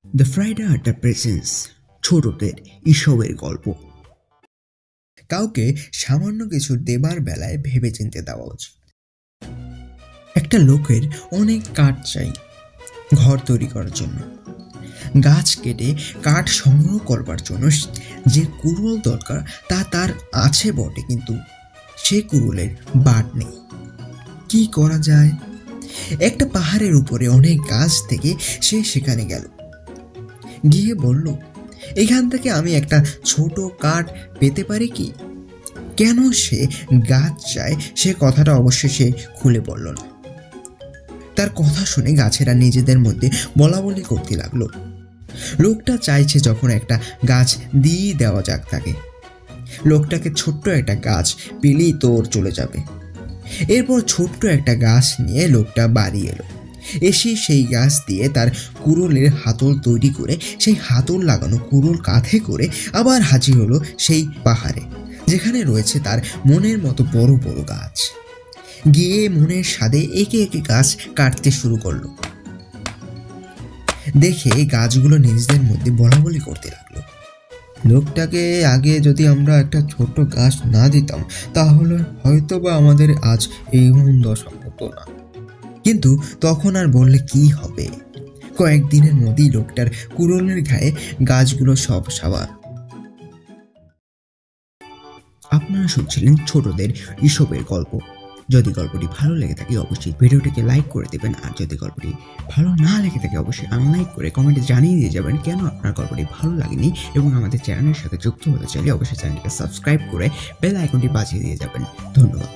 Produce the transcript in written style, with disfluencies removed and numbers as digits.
The Friday আড্ডা presence ছোটদের এসবের গল্প। কাউকে সামান্য কিছু দেবার বেলায় ভেবে চিনতে দেওয়া উচিত। একটা লোকের অনেক কাঠ চাই ঘর তৈরি করার জন্য। গাছ কেটে কাঠ সংগ্রহ করবার জন্য যে কুড়ুল দরকার তা তার আছে বটে, কিন্তু সে কুড়ুলের বাট নেই। কি করা যায়? একটা পাহাড়ের উপরে অনেক গাছ থেকে সে সেখানে গেল, গিয়ে বলল, এখান থেকে আমি একটা ছোট কাঠ পেতে পারি কি? কেন সে গাছ চায় সে কথাটা অবশ্যই সে খুলে বলল না। তার কথা শুনে গাছেরা নিজেদের মধ্যে বলাবলি করতে লাগলো। লোকটা চাইছে যখন একটা গাছ দিয়ে দেওয়া যাক তাকে। লোকটাকে ছোট্ট একটা গাছ পেলেই তোর চলে যাবে। এরপর ছোট্ট একটা গাছ নিয়ে লোকটা বাড়ি এলো। এসে সেই গাছ দিয়ে তার কুড়ুলের হাতল তৈরি করে সেই হাতল লাগানো কুড়ুল কাঁধে করে আবার হাজির হলো সেই পাহাড়ে, যেখানে রয়েছে তার মনের মতো বড় বড় গাছ। গিয়ে মনের স্বাদে একে একে গাছ কাটতে শুরু করলো। দেখে গাছগুলো নিজেদের মধ্যে বলাবলি করতে লাগলো, লোকটাকে আগে যদি আমরা একটা ছোট গাছ না দিতাম তাহলে হয়তো বা আমাদের আজ এই দশা হতো না। কিন্তু তখন আর বললে কি হবে? কয়েকদিনের মধ্যেই লোকটার কুড়ুলের গায়ে গাছগুলো সব সাবার। আপনারা শুনছিলেন ছোটদের এসবের গল্প। যদি গল্পটি ভালো লেগে থাকে অবশ্যই ভিডিওটিকে লাইক করে দেবেন, আর যদি গল্পটি ভালো না লেগে থাকে অবশ্যই আনলাইক করে কমেন্টে জানিয়ে দিয়ে যাবেন কেন আপনার গল্পটি ভালো লাগেনি। এবং আমাদের চ্যানেলের সাথে যুক্ত হতে চাইলে অবশ্যই চ্যানেলটিকে সাবস্ক্রাইব করে বেল আইকনটি বাজিয়ে দিয়ে যাবেন। ধন্যবাদ।